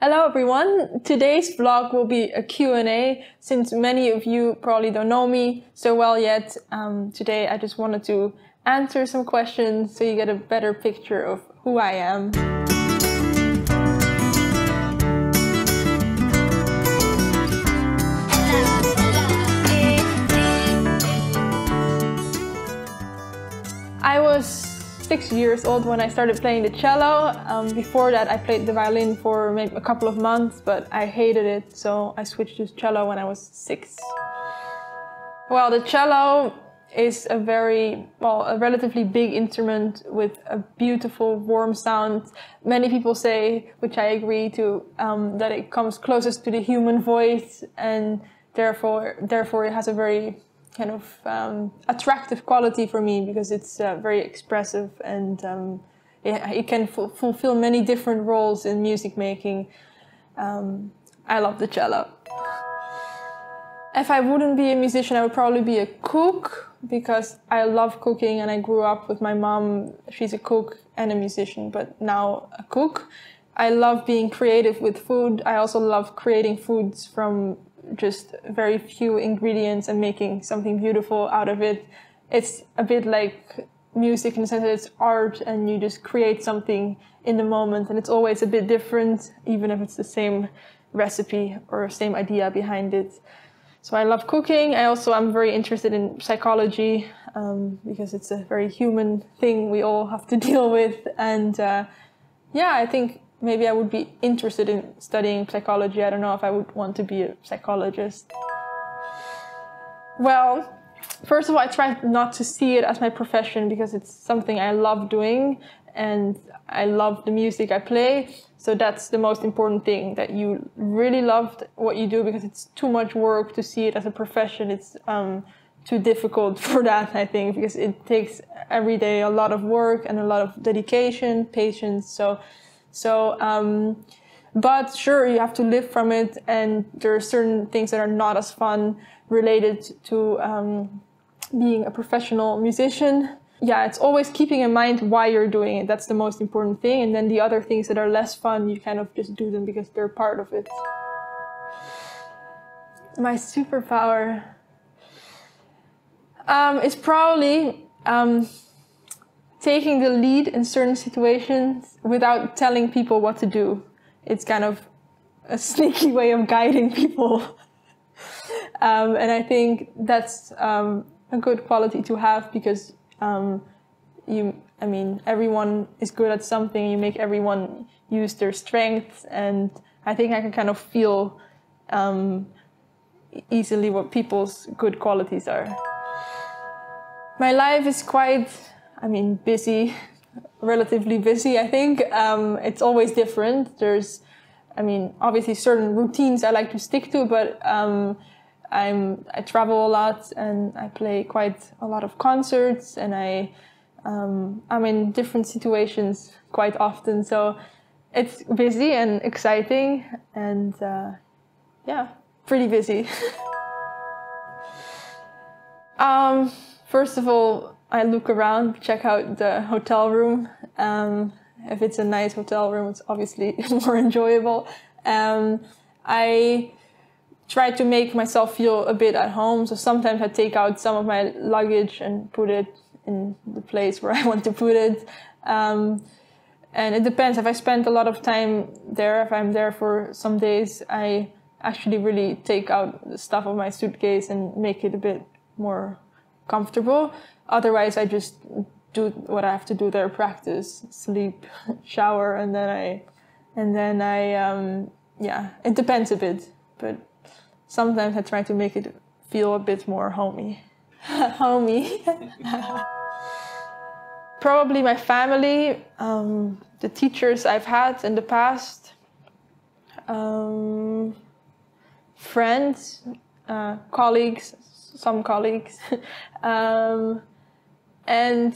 Hello everyone! Today's vlog will be a Q&A since many of you probably don't know me so well yet. Today I just wanted to answer some questions so you get a better picture of who I am. I was 6 years old when I started playing the cello. Before that I played the violin for maybe a couple of months, but I hated it, so I switched to cello when I was 6. Well, the cello is a relatively big instrument with a beautiful, warm sound. Many people say, which I agree to, that it comes closest to the human voice, and therefore it has a very kind of attractive quality for me because it's very expressive and it can fulfill many different roles in music making. I love the cello. If I wouldn't be a musician, I would probably be a cook because I love cooking and I grew up with my mom. She's a cook and a musician, but now a cook. I love being creative with food. I also love creating foods from just very few ingredients and making something beautiful out of it. It's a bit like music in the sense that it's art and you just create something in the moment, and it's always a bit different, even if it's the same recipe or same idea behind it. So I love cooking. I'm very interested in psychology because it's a very human thing we all have to deal with. And yeah, I think maybe I would be interested in studying psychology. I don't know if I would want to be a psychologist. Well, first of all, I try not to see it as my profession because it's something I love doing and I love the music I play. So that's the most important thing, that you really loved what you do, because it's too much work to see it as a profession. It's too difficult for that, I think, because it takes every day a lot of work and a lot of dedication, patience. But sure, you have to live from it, and there are certain things that are not as fun related to being a professional musician. Yeah, it's always keeping in mind why you're doing it. That's the most important thing. And then the other things that are less fun, you kind of just do them because they're part of it. My superpower is probably taking the lead in certain situations without telling people what to do. It's kind of a sneaky way of guiding people. And I think that's a good quality to have because everyone is good at something. You make everyone use their strengths, and I think I can kind of feel easily what people's good qualities are. My life is quite busy, relatively busy, I think. It's always different. There's, obviously certain routines I like to stick to, but I travel a lot and I play quite a lot of concerts, and I'm in different situations quite often. So it's busy and exciting and yeah, pretty busy. First of all, I look around, check out the hotel room. If it's a nice hotel room, it's obviously more enjoyable. I try to make myself feel a bit at home. So sometimes I take out some of my luggage and put it in the place where I want to put it. And it depends. If I spend a lot of time there, if I'm there for some days, I actually really take out the stuff of my suitcase and make it a bit more comfortable. Otherwise, I just do what I have to do there: practice, sleep, shower, and then I yeah, it depends a bit, but sometimes I try to make it feel a bit more homey. Homey. Probably my family, the teachers I've had in the past, friends, colleagues, some colleagues. And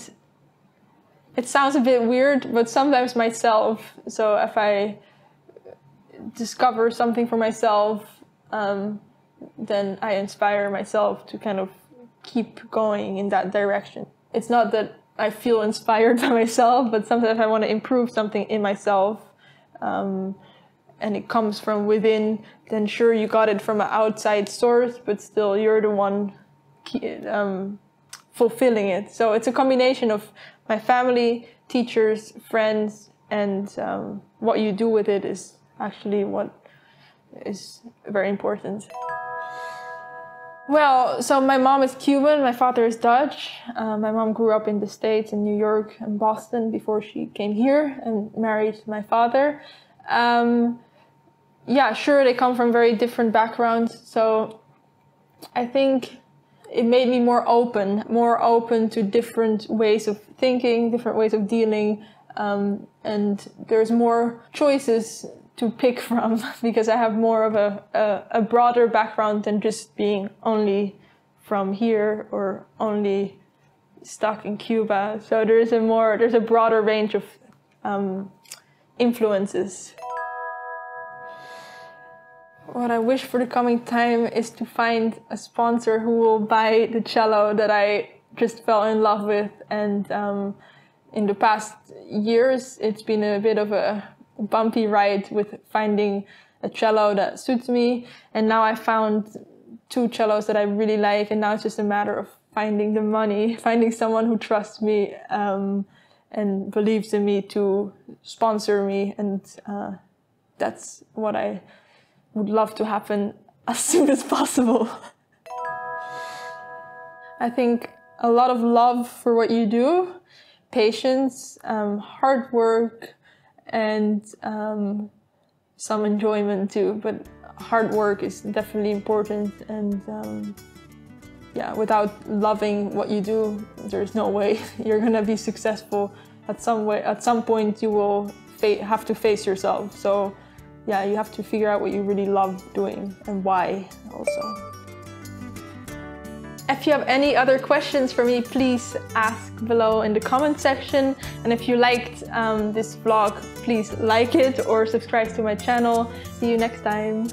it sounds a bit weird, but sometimes myself. So if I discover something for myself, then I inspire myself to kind of keep going in that direction. It's not that I feel inspired by myself, but sometimes I want to improve something in myself. and it comes from within, then sure, you got it from an outside source, but still you're the one fulfilling it. So it's a combination of my family, teachers, friends, and what you do with it is actually what is very important. Well, so my mom is Cuban, my father is Dutch. My mom grew up in the States, in New York and Boston before she came here and married my father. Yeah, sure, they come from very different backgrounds. So I think it made me more open to different ways of thinking, different ways of dealing. And there's more choices to pick from because I have more of a broader background than just being only from here or only stuck in Cuba. So there's a broader range of influences. What I wish for the coming time is to find a sponsor who will buy the cello that I just fell in love with. And in the past years, it's been a bit of a bumpy ride with finding a cello that suits me. And now I found 2 cellos that I really like. And now it's just a matter of finding the money, finding someone who trusts me and believes in me to sponsor me. And that's what I would love to happen as soon as possible. I think a lot of love for what you do, patience, hard work, and some enjoyment too. But hard work is definitely important, and yeah, without loving what you do, there's no way you're gonna be successful. At some point you will have to face yourself. So yeah, you have to figure out what you really love doing and why also. If you have any other questions for me, please ask below in the comment section. And if you liked this vlog, please like it or subscribe to my channel. See you next time.